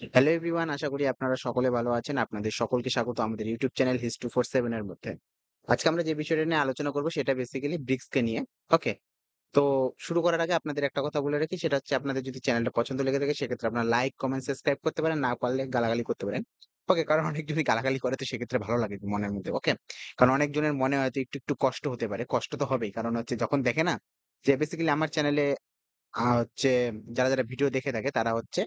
Hello everyone, আশা করি আপনারা সকলে ভালো আছেন। আপনাদের সকলকে স্বাগত আমাদের ইউটিউব চ্যানেল History47 এর মধ্যে। আজকে আমরা যে বিষয়টা নিয়ে আলোচনা করব সেটা বেসিক্যালি ব্রিক্স কে নিয়ে। ওকে? তো শুরু করার আগে আপনাদের একটা কথা বলে রাখি, সেটা হচ্ছে আপনাদের যদি চ্যানেলটা পছন্দ লেগে থাকে সেক্ষেত্রে আপনারা লাইক, কমেন্ট, সাবস্ক্রাইব করতে পারেন। না পারলে গালাগালি করতে পারেন। ওকে? কারণ অনেকজনই গালাগালি করে, তো সেক্ষেত্রে ভালো লাগে মনের মধ্যে। ওকে? কারণ অনেকজনের মনে হয়তো একটু কষ্ট হতে পারে। কষ্ট তো হবেই। কারণ হচ্ছে যখন দেখে না যে বেসিক্যালি আমার চ্যানেলে হচ্ছে যারা ভিডিও দেখে থাকে তারা হচ্ছে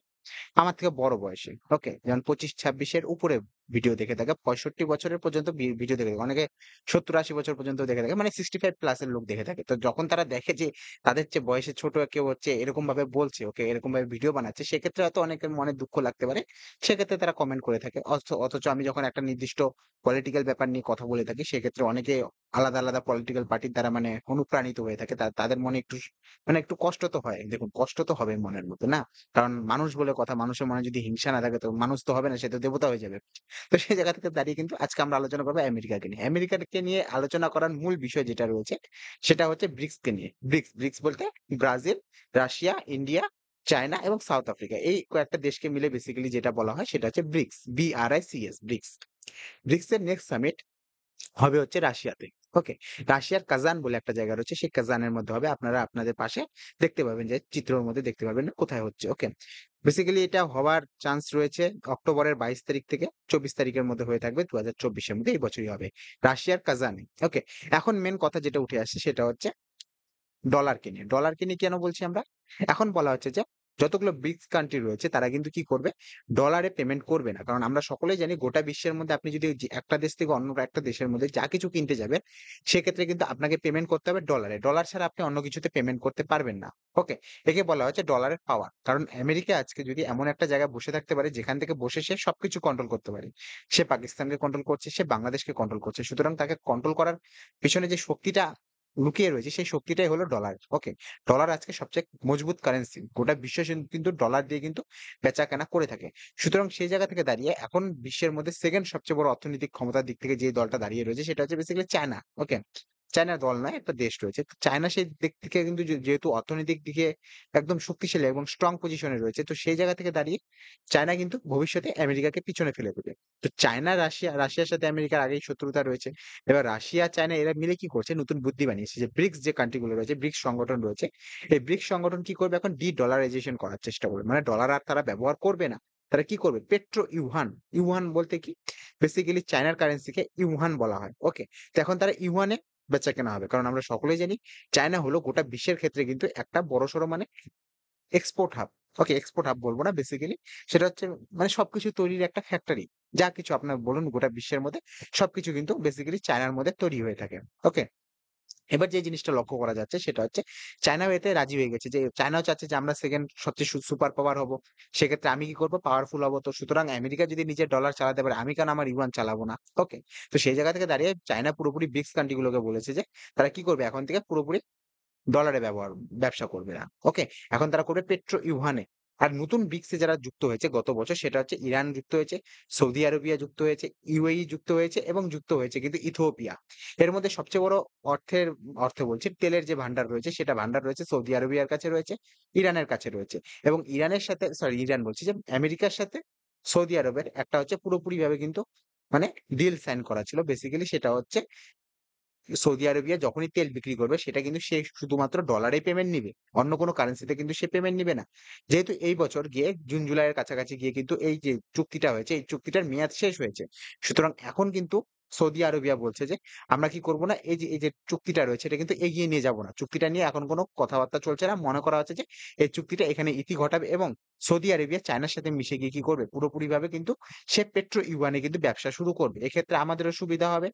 আমার থেকে বড় বয়সী। ওকে? যেমন ২৫-২৬ এর উপরে ভিডিও দেখে থাকে। ৬৫ বছরের পর্যন্ত ভিডিও দেখে থাকে। অনেকে ৭০-৮০ বছর পর্যন্ত দেখে থাকে। মানে 65 প্লাস এর লোক দেখে থাকে। তো যখন তারা দেখে যে তাদের চেয়ে বয়সে ছোট কেউ হচ্ছে এরকমভাবে বলছে, ওকে, এরকমভাবে ভিডিও বানাচ্ছে, সেক্ষেত্রে হয়তো অনেকের মনে দুঃখ লাগতে পারে। সেক্ষেত্রে তারা কমেন্ট করে থাকে। অথচ আমি যখন একটা নির্দিষ্ট পলিটিক্যাল ব্যাপার নিয়ে কথা বলে থাকি, সেক্ষেত্রে অনেকে আলাদা পলিটিক্যাল পার্টির দ্বারা মানে অনুপ্রাণিত হয়ে থাকে। তাদের মনে একটু কষ্ট তো হয়। দেখুন, কষ্ট তো হবে মনের মধ্যে, না? কারণ মানুষ বলে কথা, মানুষের মনে যদি হিংসা না থাকে তো মানুষ তো হবে না, সে তো দেবতা হয়ে যাবে। তো সেই জায়গা থেকে দাঁড়িয়ে কিন্তু আজকে আমরা আলোচনা করব আমেরিকাকে নিয়ে। আমেরিকাকে নিয়ে আলোচনা করার মূল বিষয় যেটা রয়েছে সেটা হচ্ছে ব্রিক্স কে নিয়ে। ব্রিক্স বলতে ব্রাজিল, রাশিয়া, ইন্ডিয়া, চায়না এবং সাউথ আফ্রিকা। এই কয়েকটা দেশকে মিলে বেসিক্যালি যেটা বলা হয় সেটা হচ্ছে ব্রিক্স। BRICS, bricks. ব্রিক্স এর নেক্সট সামিট হবে হচ্ছে রাশিয়াতে। ওকে? রাশিয়ার কাজান বলে একটা জায়গা রয়েছে। সেই কাজানের মধ্যে হবে। আপনারা আপনাদের পাশে দেখতে পাবেন যে চিত্রের মধ্যে দেখতে পাবেন কোথায় হচ্ছে। ওকে? বেসিক্যালি এটা হওয়ার চান্স রয়েছে অক্টোবরের ২২ তারিখ থেকে ২৪ তারিখের মধ্যে হয়ে থাকবে। ২০২৪ এর মধ্যে এই বছরই হবে। রাশিয়ার কাজানে। ওকে? এখন মেইন কথা যেটা উঠে আসছে সেটা হচ্ছে ডলারকে নিয়ে। ডলারকে নিয়ে কেন বলছি আমরা? এখন বলা হচ্ছে যে যতগুলো ব্রিক্স কান্ট্রি রয়েছে তারা কিন্তু কি করবে? ডলারে পেমেন্ট করবে না। কারণ আমরা সকলেই জানি গোটা বিশ্বের মধ্যে আপনি যদি একটা দেশ থেকে অন্য একটা দেশের মধ্যে যা কিছু কিনতে যাবেন, সেক্ষেত্রে কিন্তু আপনাকে পেমেন্ট করতে হবে ডলারে। ডলার ছাড়া আপনি অন্য কিছুতে পেমেন্ট করতে পারবেন না। ওকে? একে বলা হচ্ছে ডলারের পাওয়ার। কারণ আমেরিকা আজকে যদি এমন একটা জায়গায় বসে থাকতে পারে যেখান থেকে বসে সে সবকিছু কন্ট্রোল করতে পারে। সে পাকিস্তানকে কন্ট্রোল করছে, সে বাংলাদেশকে কন্ট্রোল করছে। সুতরাং তাকে কন্ট্রোল করার পেছনে যে শক্তিটা লুকিয়ে রয়েছে সেই শক্তিটাই হলো ডলার। ওকে? ডলার আজকে সবচেয়ে মজবুত কারেন্সি। গোটা বিশ্ব কিন্তু ডলার দিয়ে কিন্তু বেচা-কেনা করে থাকে। সুতরাং সেই জায়গা থেকে দাঁড়িয়ে এখন বিশ্বের মধ্যে 2nd সবচেয়ে বড় অর্থনৈতিক ক্ষমতার দিক থেকে যে দলটা দাঁড়িয়ে রয়েছে সেটা হচ্ছে বেসিক্যালি চায়না। ওকে? চায়না দল নয়, একটা দেশ রয়েছে। তো চায়না সেই দিক থেকে কিন্তু যেহেতু অর্থনৈতিক দিকে একদম শক্তিশালী এবং স্ট্রং পজিশনে রয়েছে। তো সেই জায়গা থেকে দাঁড়িয়ে চায়না কিন্তু ভবিষ্যতে আমেরিকাকে পিছনে ফেলে দেবে। তো চায়না, রাশিয়ার সাথে আমেরিকার আগেই শত্রুতা রয়েছে। এবার রাশিয়া, চায়না এরা মিলে কি করছে? নতুন বুদ্ধি বানিয়েছে যে ব্রিক্স যে কান্ট্রি গুলো রয়েছে, ব্রিক্স সংগঠন রয়েছে। এই ব্রিক্স সংগঠন কি করবে? এখন ডলারাইজেশন করার চেষ্টা করবে। মানে ডলার আর তারা ব্যবহার করবে না। তারা কি করবে? Petro yuan. ইউয়ান বলতে কি? বেসিক্যালি চায়নার কারেন্সিকে ইউয়ান বলা হয়। ওকে? তো এখন তারা ইউয়ানে বেচাকেনা হবে। কারণ আমরা সকলেই জানি চায়না হলো গোটা বিশ্বের ক্ষেত্রে কিন্তু একটা বড়সড় মানে এক্সপোর্ট হাব। ওকে, এক্সপোর্ট হাব বলব না বেসিক্যালি। সেটা হচ্ছে মানে সবকিছু তৈরির একটা ফ্যাক্টরি। যা কিছু আপনার বলুন গোটা বিশ্বের মধ্যে সবকিছু কিন্তু বেসিক্যালি চায়নার মধ্যে তৈরি হয়ে থাকে। ওকে? এবার যে জিনিসটা লক্ষ্য করা যাচ্ছে সেটা হচ্ছে চায়নাও এতে রাজি হয়ে গেছে যে চায়নাও চাচ্ছে যে আমরা 2nd সবচেয়ে সুপার পাওয়ার হব। সেক্ষেত্রে আমি কি করব? পাওয়ারফুল হব। তো সুতরাং আমেরিকা যদি নিজের ডলার চালাতে পারে, আমি কেন আমার ইউয়ান চালাবো না? ওকে? তো সেই জায়গা থেকে দাঁড়িয়ে চায়না পুরোপুরি ব্রিক্স কান্ট্রি গুলোকে বলেছে যে তারা কি করবে? এখন থেকে পুরোপুরি ডলারে ব্যবসা করবে না। ওকে? এখন তারা করবে পেট্রো ইউয়ানে। আর নতুন ব্রিক্সে যারা যুক্ত হয়েছে গত বছর সেটা হচ্ছে ইরান যুক্ত হয়েছে, সৌদি আরবিয়া যুক্ত হয়েছে, UAE যুক্ত হয়েছে এবং যুক্ত হয়েছে কিন্তু ইথিওপিয়া। এর মধ্যে সবচেয়ে বড় অর্থের অর্থ বলছি তেলের যে ভান্ডার রয়েছে সেটা ভান্ডার রয়েছে সৌদি আরবিয়ার কাছে রয়েছে, ইরানের কাছে রয়েছে। এবং ইরানের সাথে ইরান বলছি যে আমেরিকার সাথে সৌদি আরবের একটা হচ্ছে পুরোপুরিভাবে কিন্তু মানে ডিল সাইন করা ছিল। বেসিক্যালি সেটা হচ্ছে সৌদি আরবিয়া যখনই তেল বিক্রি করবে সেটা কিন্তু সে শুধুমাত্র ডলারেই পেমেন্ট নিবে। অন্য কোনো কারেন্সিতে কিন্তু সে পেমেন্ট নিবে না। যেহেতু এই বছর গিয়ে জুন জুলাই এর কাছাকাছি গিয়ে কিন্তু এই যে চুক্তিটা হয়েছে এই চুক্তিটার মেয়াদ শেষ হয়েছে। সুতরাং এখন কিন্তু সৌদি আরবিয়া বলছে যে আমরা কি করব না এই যে চুক্তিটা রয়েছে এটা কিন্তু এগিয়ে নিয়ে যাব না। চুক্তিটা নিয়ে এখন কোনো কথাবার্তা চলছে না। মনে করা হচ্ছে যে এই চুক্তিটা এখানে ইতি ঘটাবে এবং সৌদি আরবিয়া চায়নার সাথে মিশে গিয়ে কি করবে? পুরোপুরিভাবে কিন্তু সে পেট্রো ইউয়ানে কিন্তু ব্যবসা শুরু করবে। এক্ষেত্রে আমাদেরও সুবিধা হবে।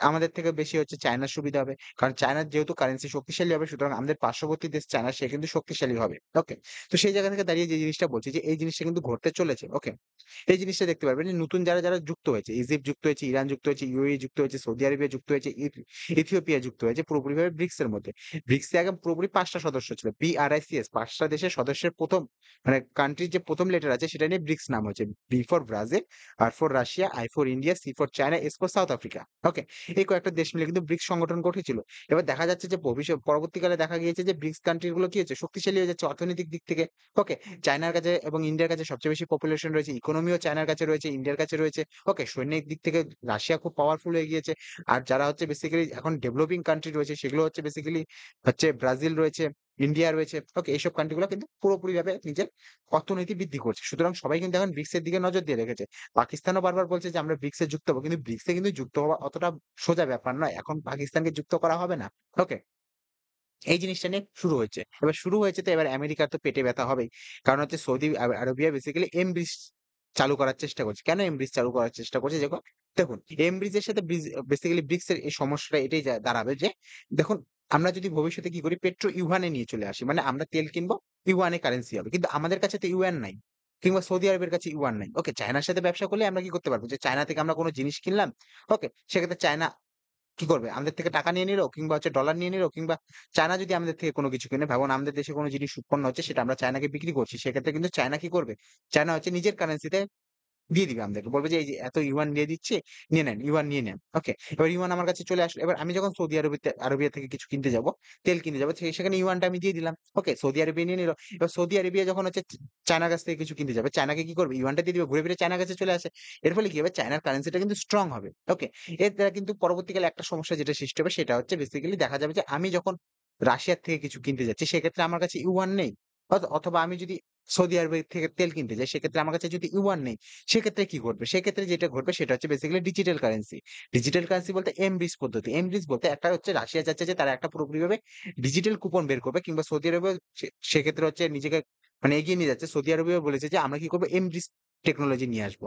আমাদের থেকে বেশি হচ্ছে চায়নার সুবিধা হবে। কারণ চায়নার যেহেতু কারেন্সি শক্তিশালী হবে সুতরাং আমাদের পার্শ্ববর্তী দেশ চায়না সে কিন্তু শক্তিশালী হবে। ওকে? তো সেই জায়গা থেকে দাঁড়িয়ে যে জিনিসটা বলছি যে এই জিনিসটা কিন্তু ঘটতে চলেছে। ওকে? এই জিনিসটা দেখতে পারবেন যে নতুন যারা যুক্ত হয়েছে, ইজিপ্ট যুক্ত হয়েছে, ইরান যুক্ত হয়েছে, UAE যুক্ত হয়েছে, সৌদি আরবিয়া যুক্ত হয়েছে, ইথিওপিয়া যুক্ত হয়েছে পুরোপুরিভাবে ব্রিক্স এর মধ্যে। ব্রিক্স এ আগে পুরোপুরি ৫ টা সদস্য ছিল। BRICS ৫ টা দেশের সদস্যের ১ম মানে কান্ট্রির যে ১ম লেটার আছে সেটা নিয়ে ব্রিক্স নাম হচ্ছে। B for Brazil, R for Russia, I for India, C for China, S for South Africa. Okay? এই কয়েকটা দেশ মিলে কিন্তু ব্রিক্স সংগঠন গঠিত। এবার দেখা যাচ্ছে যে পরবর্তীকালে দেখা গিয়েছে যে ব্রিক্স কান্ট্রি গুলো কি হচ্ছে? শক্তিশালী হয়ে যাচ্ছে অর্থনৈতিক দিক থেকে। ওকে? চায়নার কাছে এবং ইন্ডিয়ার কাছে সবচেয়ে বেশি পপুলেশন রয়েছে। ইকোনমিও চায়নার কাছে রয়েছে, ইন্ডিয়ার কাছে রয়েছে। ওকে? সৈনিক দিক থেকে রাশিয়া খুব পাওয়ারফুল হয়ে গিয়েছে। আর যারা হচ্ছে বেসিক্যালি এখন ডেভেলপিং কান্ট্রি রয়েছে সেগুলো হচ্ছে বেসিক্যালি হচ্ছে ব্রাজিল রয়েছে, ইন্ডিয়া রয়েছে। ওকে? এইসব কান্ট্রি গুলো কিন্তু পুরোপুরিভাবে নিজের অর্থনীতি বৃদ্ধি করছে। সুতরাং সবাই কিন্তু এখন ব্রিক্স এর দিকে নজর দিয়ে রেখেছে। পাকিস্তানও বারবার বলছে যে আমরা ব্রিক্স এ যুক্ত হবো। কিন্তু ব্রিক্স এ কিন্তু যুক্ত হওয়া অতটা সোজা ব্যাপার নয়। এখন পাকিস্তানকে যুক্ত করা হবে না। ওকে? এই জিনিসটা নিয়ে শুরু হয়েছে। এবার শুরু হয়েছে তো এবার আমেরিকার তো পেটে ব্যথা হবেই। কারণ হচ্ছে সৌদি আরবিয়া বেসিক্যালি এমব্রিজ চালু করার চেষ্টা করছে। কেন এমব্রিজ চালু করার চেষ্টা করছে? দেখুন এমব্রিজ এর সাথে বেসিক্যালি ব্রিক্স এর এই সমস্যাটা এটাই দাঁড়াবে যে দেখুন আমরা যদি ভবিষ্যতে কি করি পেট্রো ইউয়ান এ নিয়ে চলে আসি। মানে আমরা তেল কিনবো, ইউয়ান এ কারেন্সি হবে। কিন্তু আমাদের কাছে তো ইউয়ান নাই। কিংবা সৌদি আরবের কাছে ইউয়ান নাই। ওকে, চায়নার সাথে ব্যবসা করলে আমরা কি করতে পারবো? যে চায়না থেকে আমরা কোন জিনিস কিনলাম। ওকে, সেক্ষেত্রে চায়না কি করবে? আমাদের থেকে টাকা নিয়ে নিলো কিংবা হচ্ছে ডলার নিয়ে নিলো কিংবা চায়না যদি আমাদের থেকে কোনো কিছু কিনে, ভাবুন আমাদের দেশে কোনো জিনিস উৎপন্ন হচ্ছে সেটা আমরা চায়নাকে বিক্রি করছি। সেক্ষেত্রে কিন্তু চায়না কি করবে? চায়না হচ্ছে নিজের কারেন্সিতে দিয়ে দিবে আমাদেরকে। বলবে যে, "এই যে এত ইউয়ান দিয়ে দিচ্ছি, নিয়ে নেন, ইউয়ান নিয়ে নেন।" ওকে? এবার ইউয়ান আমার কাছে চলে আসলো। এবার আমি যখন সৌদি আরবিয়া থেকে কিছু কিনতে যাবো, তেল কিনতে যাবো, সেখানে ইউয়ানটা আমি দিয়ে দিলাম। ওকে? সৌদি আরবিয়া নিয়ে নিল। এবার সৌদি আরবিয়া যখন হচ্ছে চায়নার কাছ থেকে কিছু কিনতে যাবে, চায়নাকে কি করবে? ইউয়ানটা দিয়ে দিবে, ঘুরে ফিরে চায়নার কাছে চলে আসে। এর ফলে কি হবে? চায়নার কারেন্সিটা কিন্তু স্ট্রং হবে। ওকে? এর দ্বারা কিন্তু পরবর্তীকালে একটা সমস্যা যেটা সৃষ্টি হবে সেটা হচ্ছে বেসিক্যালি দেখা যাবে যে আমি যখন রাশিয়ার থেকে কিছু কিনতে যাচ্ছি সেক্ষেত্রে আমার কাছে ইউয়ান নেই। অথবা আমি যদি সৌদি আরবের থেকে তেল কিনতে যাই সেক্ষেত্রে আমার কাছে যদি ইউয়ান নেই সেক্ষেত্রে কি ঘটবে? সেক্ষেত্রে যেটা ঘটবে সেটা হচ্ছে basically digital currency. Digital currency বলতে এমব্রিজ পদ্ধতি। এমব্রিজ বলতে একটা হচ্ছে রাশিয়া চাচ্ছে যে তারা একটা পুরোপুরিভাবে ডিজিটাল কুপন বের করবে কিংবা সৌদি আরবেও সেক্ষেত্রে হচ্ছে নিজেকে মানে এগিয়ে নিয়ে যাচ্ছে। সৌদি আরবেও বলেছে যে আমরা কি করব এমব্রিজ টেকনোলজি নিয়ে আসবো।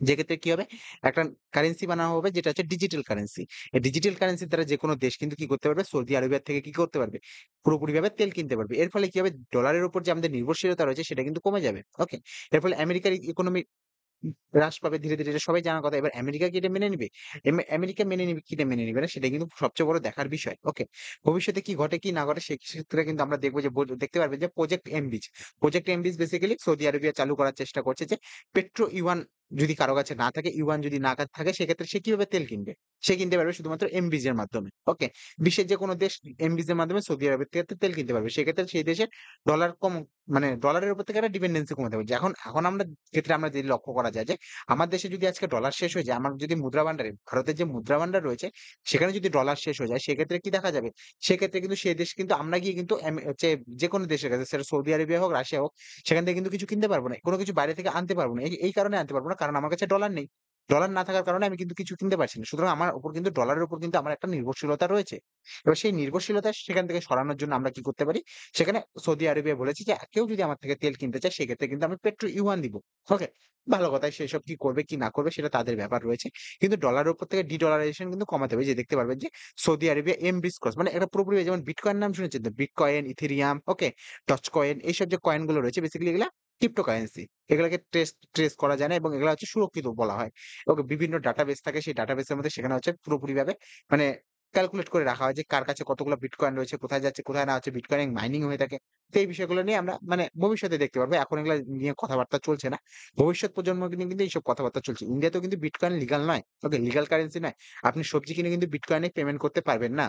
যেক্ষেত্রে কি হবে? একটা কারেন্সি বানানো হবে যেটা হচ্ছে ডিজিটাল কারেন্সি। এই ডিজিটাল কারেন্সির দ্বারা যেকোনো দেশ কিন্তু কি করতে পারবে? সৌদি আরবিয়া থেকে কি করতে পারবে? পুরোপুরিভাবে তেল কিনতে পারবে। এর ফলে কি হবে? ডলারের উপর যে আমাদের নির্ভরশীলতা রয়েছে সেটা কিন্তু কমে যাবে। ওকে? এর ফলে আমেরিকার ইকোনমি হ্রাস পাবে ধীরে, ধীরে। এটা সবাই জানার কথা। এবার আমেরিকা কি এটা মেনে নিবে? আমেরিকা মেনে নিবে কি না মেনে নিবে না সেটা কিন্তু সবচেয়ে বড় দেখার বিষয়। ওকে? ভবিষ্যতে কি ঘটে কি না ঘটে সেক্ষেত্রে কিন্তু আমরা দেখব যে দেখতে পারবেন যে প্রজেক্ট এমবিজ। প্রজেক্ট এমবিজ বেসিক্যালি সৌদি আরবিয়া চালু করার চেষ্টা করছে যে পেট্রো ইউয়ান যদি কারো কাছে না থাকে, ইউয়ান যদি না থাকে সেক্ষেত্রে সে কিভাবে তেল কিনবে? সে কিনতে পারবে শুধুমাত্র এমবিজ এর মাধ্যমে। ওকে? বিশ্বের যেকোনো দেশ এমবিজ এর মাধ্যমে সৌদি আরবের থেকে তেল কিনতে পারবে। সেক্ষেত্রে সেই দেশের ডলার কম মানে ডলারের উপর থেকে একটা ডিপেন্ডেন্সি কমাতে হবে। যে এখন আমরা ক্ষেত্রে আমরা যদি লক্ষ্য করা যায় যে আমার দেশে যদি আজকে ডলার শেষ হয়ে যায়, আমার যদি মুদ্রা ভান্ডারে ভারতের যে মুদ্রা ভান্ডার রয়েছে, সেখানে যদি ডলার শেষ হয়ে যায়, সেক্ষেত্রে কি দেখা যাবে? সেক্ষেত্রে কিন্তু সেই দেশ কিন্তু আমরা গিয়ে কিন্তু হচ্ছে যেকোনো দেশের কাছে সেটা সৌদি আরবিয়া হোক, রাশিয়া হোক, সেখান থেকে কিন্তু কিছু কিনতে পারব না। কোন কিছু বাইরে থেকে আনতে পারব না। এই কারণে আনতে পারব না। কারণ আমার কাছে ডলার নেই। ডলার না থাকার কারণে আমি কিন্তু কিছু কিনতে পারছি না। সুতরাং আমার উপর কিন্তু ডলারের উপর কিন্তু আমার একটা নির্ভরশীলতা রয়েছে। এবার সেই নির্ভরশীলতা সেখান থেকে সরানোর জন্য আমরা কি করতে পারি? সেখানে সৌদি আরবিয়া বলেছে যে কেউ যদি আমার থেকে তেল কিনতে চায় সেক্ষেত্রে কিন্তু আমি পেট্রো ইউয়ান দিব। ওকে? ভালো কথা। সেসব কি করবে কি না করবে সেটা তাদের ব্যাপার রয়েছে। কিন্তু ডলারের উপর থেকে ডি-ডলারাইজেশন কিন্তু কমাতে হবে। যে দেখতে পারবেন যে সৌদি আরবিয়া এমবিস ক্রস মানে একটা পুরোপুরি যেমন বিটকয়েন নাম শুনেছেন তো? বিটকয়েন, ইথেরিয়াম, ওকে? ডজ কয়েন এইসব যে কয়েন গুলো রয়েছে বেসিক্যালি এগুলা ক্রিপ্টোকারেন্সি। এগুলাকে ট্রেস করা যায় না এবং এগুলা হচ্ছে সুরক্ষিত বলা হয়। ওকে, বিভিন্ন ডাটাবেস থাকে সেই ডাটাবেসের মধ্যে সেখানে হচ্ছে পুরোপুরিভাবে মানে ক্যালকুলেট করে রাখা হয় যে কার কাছে কতগুলো বিটকয়েন রয়েছে, কোথায় যাচ্ছে, কোথায় না হচ্ছে বিটকয়েন মাইনিং হয়ে থাকে। তো এই বিষয়গুলো নিয়ে আমরা মানে ভবিষ্যতে দেখতে পারবো। এখন এগুলা নিয়ে কথাবার্তা চলছে না। ভবিষ্যৎ প্রজন্ম কিন্তু এইসব কথাবার্তা চলছে। ইন্ডিয়াতেও কিন্তু বিটকয়েন লিগ্যাল নয়। ওকে? লিগ্যাল কারেন্সি নয়। আপনি সবজি কিনে কিন্তু বিটকয়েনে পেমেন্ট করতে পারবেন না।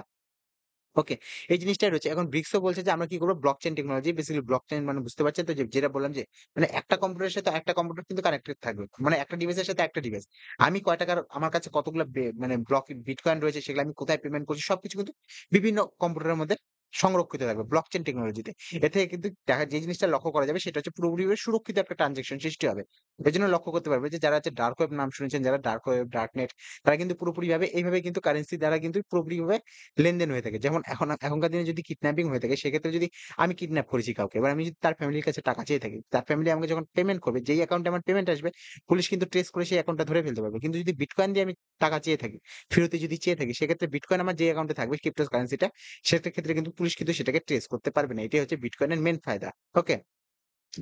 ওকে? এই জিনিসটাই রয়েছে। এখন ব্রিক্সও বলছে যে আমরা কি করব ব্লকচেইন টেকনোলজি বেসিক্যালি ব্লকচেইন মানে বুঝতে পারছেন তো? যেটা বললাম যে মানে একটা কম্পিউটারের সাথে আরেকটা কম্পিউটার কিন্তু কানেক্টেড থাকবে। মানে একটা ডিভাইসের সাথে একটা ডিভাইস। আমি কয় টাকার আমার কাছে কতগুলা মানে বিটকয়েন রয়েছে সেগুলো আমি কোথায় পেমেন্ট করছি সবকিছু কিন্তু বিভিন্ন কম্পিউটারের মধ্যে সংরক্ষিত থাকবে ব্লকচেইন টেকনোলজিতে। এ থেকে কিন্তু যে জিনিসটা লক্ষ্য করা যাবে সেটা হচ্ছে পুরোপুরিভাবে সুরক্ষিত একটা ট্রান্সেকশন সৃষ্টি হবে। এজন্য লক্ষ্য করতে পারবে যে যারা হচ্ছে ডার্ক ওয়েব নাম শুনেছেন, যারা ডার্ক ওয়েব, ডার্ক নেট তারা কিন্তু পুরোপুরিভাবে এইভাবে কিন্তু কারেন্সি দ্বারা কিন্তু পুরোপুরিভাবে লেনদেন হয়ে থাকে। যেমন এখনকার দিনে যদি কিডন্যাপিং হয়ে থাকে সেক্ষেত্রে যদি আমি কিডন্যাপ করেছি কাউকে, এবার আমি যদি তার ফ্যামিলির কাছে টাকা চেয়ে থাকি, তার ফ্যামিলি আমাকে যখন পেমেন্ট করবে, যেই অ্যাকাউন্টে আমার পেমেন্ট আসবে, পুলিশ কিন্তু ট্রেস করে সেই অ্যাকাউন্টটা ধরে ফেলতে পারবে। কিন্তু যদি বিটকয়েন দিয়ে আমি টাকা চেয়ে থাকি, ফেরতি যদি চেয়ে থাকি, সেক্ষেত্রে বিটকয়েন আমার যে অ্যাকাউন্টে থাকবে ক্রিপ্টোকারেন্সিটা, সেটার ক্ষেত্রে কিন্তু পুলিশ কিন্তু সেটাকে ট্রেস করতে পারবে না। এটাই হচ্ছে বিটকয়েনের মেইন ফায়দা। ওকে?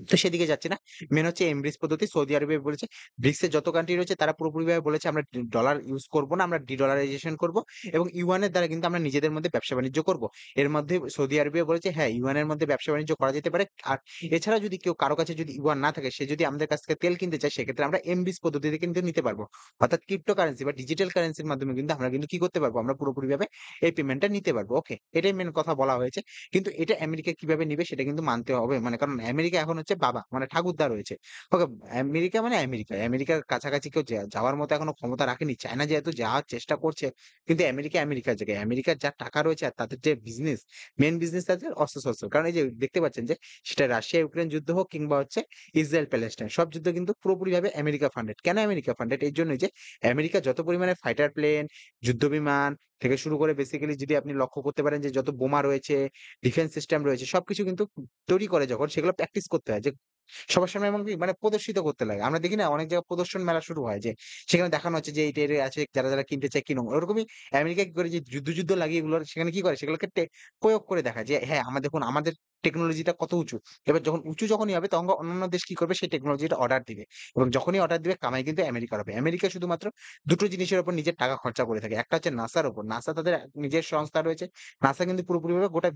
তো সেদিকে যাচ্ছি না। মেইন হচ্ছে এমব্রিজ পদ্ধতি। সৌদি আরবে বলেছে ব্রিক্স এর যত কান্ট্রি রয়েছে তারা পুরোপুরিভাবে বলেছে আমরা ডলার ইউজ করব না। আমরা ডি-ডলারাইজেশন করব এবং ইউয়ান এর দ্বারা কিন্তু আমরা নিজেদের মধ্যে ব্যবসা-বাণিজ্য করব। এর মধ্যে সৌদি আরবিয়া বলেছে হ্যাঁ, ইউয়ান এর মধ্যে ব্যবসা-বাণিজ্য করা যেতে পারে। আর এছাড়া যদি কেউ কারো কাছে যদি ইউয়ান না থাকে সে যদি আমাদের কাছ থেকে তেল কিনতে চায় সেক্ষেত্রে আমরা এমব্রিজ পদ্ধতিতে কিন্তু নিতে পারব। অর্থাৎ ক্রিপ্টোকারেন্সি বা ডিজিটাল কারেন্সির মাধ্যমে কিন্তু আমরা কিন্তু কি করতে পারবো? আমরা পুরোপুরিভাবে এই পেমেন্টটা নিতে পারবো। ওকে। এটাই মেইন কথা বলা হয়েছে। কিন্তু এটা আমেরিকা কিভাবে নিবে সেটা কিন্তু মানতে হবে। মানে কারণ আমেরিকা এখন হচ্ছে বাবা মানে ঠাকুরদা রয়েছে। ওকে, আমেরিকা মানে আমেরিকা। আমেরিকার কাছাকাছি কেউ যাওয়ার মতো এখনো ক্ষমতা রাখেনি। চায়না যেহেতু যাওয়ার চেষ্টা করছে, কিন্তু আমেরিকা আমেরিকার জায়গায়। আমেরিকার যা টাকা রয়েছে আর তাদের যে বিজনেস, মেইন বিজনেস তাদের অস্ত্র-শস্ত্র। কারণ এই যে দেখতে পাচ্ছেন যে সেটা রাশিয়া-ইউক্রেন যুদ্ধ হোক কিংবা হচ্ছে ইসরায়েল-প্যালেস্টাইন সব যুদ্ধ কিন্তু পুরোপুরিভাবে আমেরিকা ফান্ডেড। কেন আমেরিকা ফান্ডেড? এই জন্যই যে আমেরিকা যত পরিমাণে ফাইটার প্লেন, যুদ্ধবিমান থেকে শুরু করে বেসিক্যালি যদি আপনি লক্ষ্য করতে পারেন যে যত বোমা রয়েছে, ডিফেন্স সিস্টেম রয়েছে সবকিছু কিন্তু তৈরি করে যখন সেগুলো প্র্যাকটিস করতে হয় যে সবার সামনে এমনকি মানে প্রদর্শিত করতে লাগে। আমরা দেখি না অনেক জায়গায় প্রদর্শন মেলা শুরু হয় যে সেখানে দেখানো হচ্ছে যে এইটা আছে যারা কিনতে চায় কিনুক। ওরকমই আমেরিকা কি করে যে যুদ্ধ লাগিয়ে এগুলো সেখানে কি করে সেগুলোকে প্রয়োগ করে দেখায় যে হ্যাঁ, দেখুন আমাদের টেকনোলজিটা কত উঁচু। এবার যখন উঁচু যখনই হবে তখন অন্যান্য দেশ কি করবে সেই টেকনোলজিটা অর্ডার দিবে। এবং যখনই অর্ডার দিবে কামাই কিন্তু আমেরিকার হবে। আমেরিকা শুধুমাত্র ২ টো জিনিসের উপর নিজের টাকা খরচা করে থাকে। একটা হচ্ছে নাসার উপর। নাসা তাদের নিজের সংস্থা রয়েছে। নাসা কিন্তু পুরোপুরিভাবে গোটা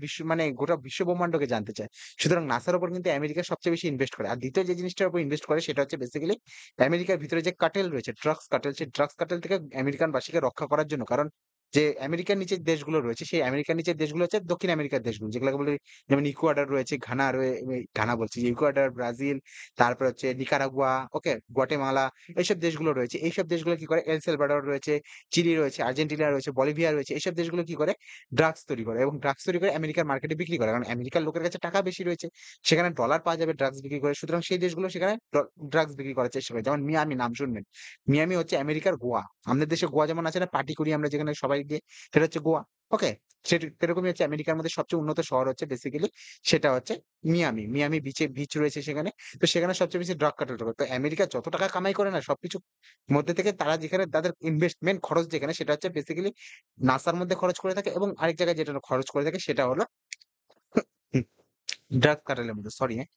বিশ্ব ব্রহ্মান্ডকে জানতে চায়। সুতরাং নাসার উপর কিন্তু আমেরিকা সবচেয়ে বেশি ইনভেস্ট করে। আর ২য় যে জিনিসটার উপর ইনভেস্ট করে সেটা হচ্ছে বেসিক্যালি আমেরিকার ভিতরে যে কার্টেল রয়েছে, ড্রাগস কার্টেল, সেই ড্রাগস কার্টেল থেকে আমেরিকানবাসীকে রক্ষা করার জন্য। কারণ যে আমেরিকার নিচের দেশগুলো রয়েছে, সেই আমেরিকার নিচের দেশগুলো হচ্ছে দক্ষিণ আমেরিকার দেশগুলো। যেগুলোকে বলে যেমন ইকুয়েডর রয়েছে, ঘানা বলছি, ইকুয়েডর, ব্রাজিল, তারপর হচ্ছে নিকারাগুয়া, ওকে, গুয়াটেমালা এইসব দেশগুলো রয়েছে। এইসব দেশগুলো কি করে এল সালভাডর রয়েছে, চিলি রয়েছে, আর্জেন্টিনা রয়েছে, বলিভিয়া রয়েছে। এইসব দেশগুলো কি করে ড্রাগস তৈরি করে এবং ড্রাগস তৈরি করে আমেরিকার মার্কেটে বিক্রি করে। কারণ আমেরিকার লোকের কাছে টাকা বেশি রয়েছে। সেখানে ডলার পাওয়া যাবে ড্রাগস বিক্রি করে। সুতরাং সেই দেশগুলো সেখানে ড্রাগস বিক্রি করার চেষ্টা করে। যেমন মিয়ামি নাম শুনবেন। মিয়ামি হচ্ছে আমেরিকার গোয়া। আমাদের দেশে গোয়া যেমন আছে না পার্টি করি আমরা যেখানে সবাই গিয়ে, সেটা হচ্ছে গোয়া। ওকে? সেরকমই হচ্ছে আমেরিকার মধ্যে সবচেয়ে উন্নত শহর হচ্ছে বেসিক্যালি সেটা হচ্ছে মিয়ামি। মিয়ামি বিচ রয়েছে সেখানে। তো সেখানে সবচেয়ে বেশি ড্রাগ কার্টেল করে। তো আমেরিকা যত টাকা কামাই করে না সবকিছু মধ্যে থেকে তারা যেখানে তাদের ইনভেস্টমেন্ট খরচ যেখানে সেটা হচ্ছে বেসিক্যালি নাসার মধ্যে খরচ করে থাকে এবং আরেক জায়গায় যেটা খরচ করে থাকে সেটা হলো ড্রাগস কার্টেলের মধ্যে। সরি হ্যাঁ?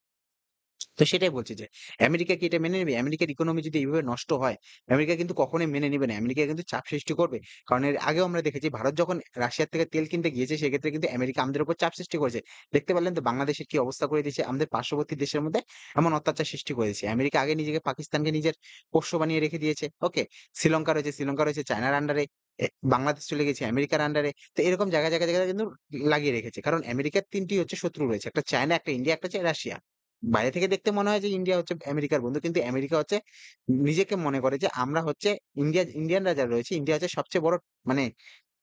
তো সেটাই বলছি যে আমেরিকা কি এটা মেনে নিবে? আমেরিকার ইকোনমি যদি এইভাবে নষ্ট হয়, আমেরিকা কিন্তু কখনোই মেনে নিবে না। আমেরিকা কিন্তু চাপ সৃষ্টি করবে। কারণ এর আগেও আমরা দেখেছি ভারত যখন রাশিয়ার থেকে তেল কিনতে গিয়েছে সেক্ষেত্রে কিন্তু আমেরিকা আমাদের উপর চাপ সৃষ্টি করেছে। দেখতে পারলেন তো বাংলাদেশের কি অবস্থা করে দিয়েছে? আমাদের পার্শ্ববর্তী দেশের মধ্যে এমন অত্যাচার সৃষ্টি করেছে। আমেরিকা আগে নিজেকে পাকিস্তানকে নিজের পোষ্য বানিয়ে রেখে দিয়েছে। ওকে? শ্রীলঙ্কা রয়েছে চায়নার আন্ডারে। বাংলাদেশ চলে গেছে আমেরিকার আন্ডারে। তো এরকম জায়গায় কিন্তু লাগিয়ে রেখেছে। কারণ আমেরিকার ৩ টি হচ্ছে শত্রু রয়েছে। একটা চায়না, একটা ইন্ডিয়া, একটা হচ্ছে রাশিয়া। বাইরে থেকে দেখতে মনে হয় যে ইন্ডিয়া হচ্ছে আমেরিকার বন্ধু। কিন্তু আমেরিকা হচ্ছে নিজেকে মনে করে যে আমরা হচ্ছে ইন্ডিয়ানরা যারা রয়েছে, ইন্ডিয়া হচ্ছে সবচেয়ে বড় মানে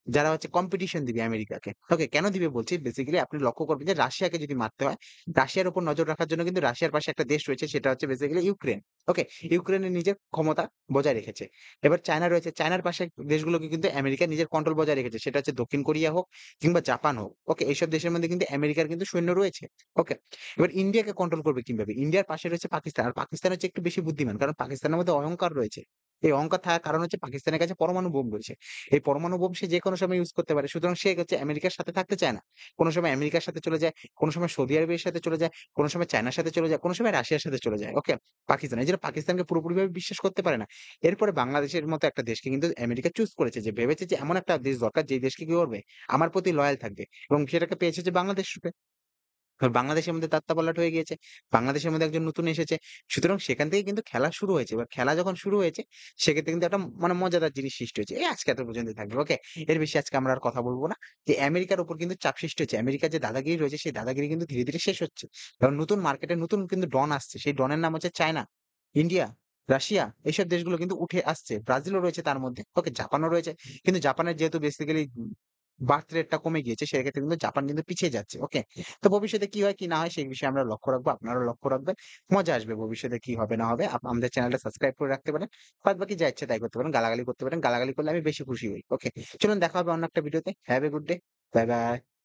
যারা হচ্ছে কম্পিটিশন দিবে আমেরিকাকে। ওকে, কেন দিবে বলছি বেসিক্যালি আপনি লক্ষ্য করবেন যে রাশিয়াকে যদি মারতে হয়, রাশিয়ার উপর নজর রাখার জন্য কিন্তু রাশিয়ার পাশে একটা দেশ রয়েছে সেটা হচ্ছে বেসিক্যালি ইউক্রেন। ওকে, ইউক্রেনের নিজের ক্ষমতা বজায় রেখেছে। এবার চায়না রয়েছে, চায়নার পাশে দেশগুলোকে কিন্তু আমেরিকা নিজের কন্ট্রোল বজায় রেখেছে। সেটা হচ্ছে দক্ষিণ কোরিয়া হোক কিংবা জাপান হোক। ওকে, এইসব দেশের মধ্যে কিন্তু আমেরিকার কিন্তু সৈন্য রয়েছে। ওকে, এবার ইন্ডিয়াকে কন্ট্রোল করবে কিভাবে? ইন্ডিয়ার পাশে রয়েছে পাকিস্তান। আর পাকিস্তান হচ্ছে একটু বেশি বুদ্ধিমান। কারণ পাকিস্তানের মধ্যে অহংকার রয়েছে। এই অহংকার থাকার কারণ হচ্ছে পাকিস্তানের কাছে পরমাণু বোম রয়েছে। এই পরমাণু বোম সে যেকোনো সময় ইউজ করতে পারে। সুতরাং সে হচ্ছে আমেরিকার সাথে থাকতে চায় না। কোন সময় আমেরিকার সাথে চলে যায়, কোন সময় সৌদি আরবের সাথে চলে যায়, কোন সময় চায়নার সাথে চলে যায়, কোন সময় রাশিয়ার সাথে চলে যায়। ওকে? পাকিস্তান। এইজন্য পাকিস্তানকে পুরোপুরিভাবে বিশ্বাস করতে পারে না। এরপরে বাংলাদেশের মতো একটা দেশকে কিন্তু আমেরিকা চুজ করেছে যে ভেবেছে যে এমন একটা দেশ দরকার যেই দেশকে কি করবে? আমার প্রতি লয়াল থাকবে। এবং সেটাকে পেয়েছে যে বাংলাদেশ রূপে। বাংলাদেশের মধ্যে দাত্তাপাল্লাট হয়ে গিয়েছে। বাংলাদেশের মধ্যে একজন নতুন এসেছে। সুতরাং সেখান থেকে কিন্তু খেলা শুরু হয়েছে। এবার খেলা যখন শুরু হয়েছে, সেক্ষেত্রে কিন্তু একটা মানে মজাদার জিনিস সৃষ্টি হয়েছে। এই আজকে এত পর্যন্তই থাকবে। ওকে? এর বেশি আজকে আমরা আর কথা বলব না। যে আমেরিকার উপর কিন্তু চাপ সৃষ্টি হচ্ছে। আমেরিকার যে দাদাগিরি রয়েছে, সেই দাদাগিরি কিন্তু ধীরে শেষ হচ্ছে। কারণ নতুন মার্কেটে নতুন কিন্তু ডন আসছে। সেই ডনের নাম হচ্ছে চায়না, ইন্ডিয়া, রাশিয়া এইসব দেশগুলো কিন্তু উঠে আসছে। ব্রাজিলও রয়েছে তার মধ্যে। ওকে? জাপানও রয়েছে। কিন্তু জাপানের যেহেতু বেসিক্যালি বার্থ রেটটা কমে গিয়েছে সেক্ষেত্রে কিন্তু জাপান কিন্তু পিছিয়ে যাচ্ছে। ওকে? তো ভবিষ্যতে কি হয় কি না হয় সেই বিষয়ে আমরা লক্ষ্য রাখবো। আপনারাও লক্ষ্য রাখবেন। মজা আসবে ভবিষ্যতে কি হবে না হবে। আমাদের চ্যানেলটা সাবস্ক্রাইব করে রাখতে পারেন। বাদবাকি যা ইচ্ছা তাই করতে পারেন। গালাগালি করতে পারেন। গালাগালি করলে আমি বেশি খুশি হই। ওকে? চলুন দেখা হবে অন্য একটা ভিডিওতে। Have a good day. Bye, by.